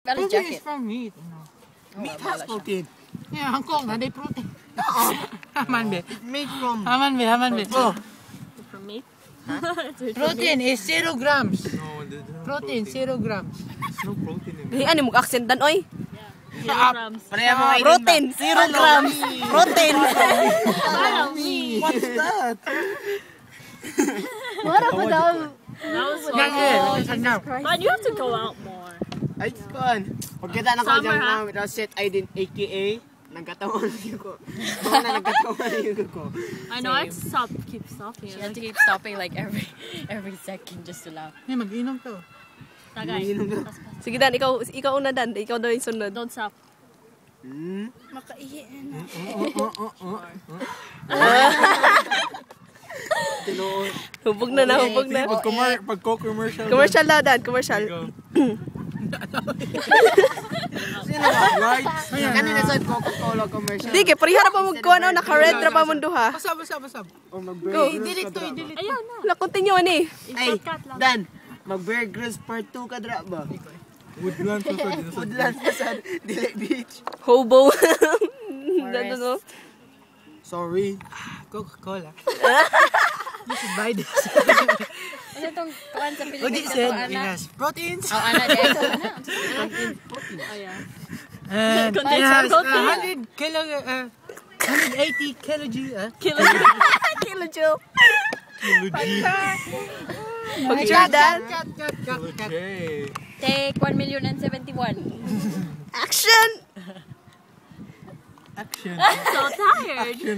Got a Protein is jacket. from meat. Meat has protein. Yeah, Hong Kong, they protein. Haman be. It's made from... Haman be. Oh, From meat? protein is 0 grams. No, there's no Protein, 0 grams. There's no protein in it. Hey, ano mag-accent dan, oy? Kilograms. Pareha mo kayo Protein, 0 grams. Protein. Follow me. What's that? What up with that? That was so Yan, cool. yan. Man, you have to go out more. Ay, kuhan. Pagkita na ko Summer, dyan ha? na Roset Aiden aka nagkataon ko. Baka na nagkataon ko. I know, I had to keep stopping. She had to Like, keep stopping like every second just to laugh. Hey, mag-inom to. tagay. Sige Dan, ikaw una Dan. Ikaw daw yung sunod. Don't stop. Makaihi na. Hubog na. Pag co-commercial. Commercial na Dan, commercial. Right? Kanina sa Coca-Cola commercial. Hindi, parihara pa magkuhan o, naka-red ra pa mong duha. Basab. O Go. I-delete to. Ayun na. Wala, continue ni. Ay, Shortcut lang. Dan, mag-Bear Grylls part 2 ka dra ba? Woodland pa sa din. Woodland pa sa Dili Beach. Hobo. No. Sorry. Coca-Cola. You should buy this. Ano itong kuhan sa What it said, it has proteins. Oh, ana din. Oh, yeah. And it Contains has protein. 180 kilojoule. Kilojoule. Kilogy. Picture Dan. Cut. Okay. Take 1,071,000. Action! Action. So tired. Action.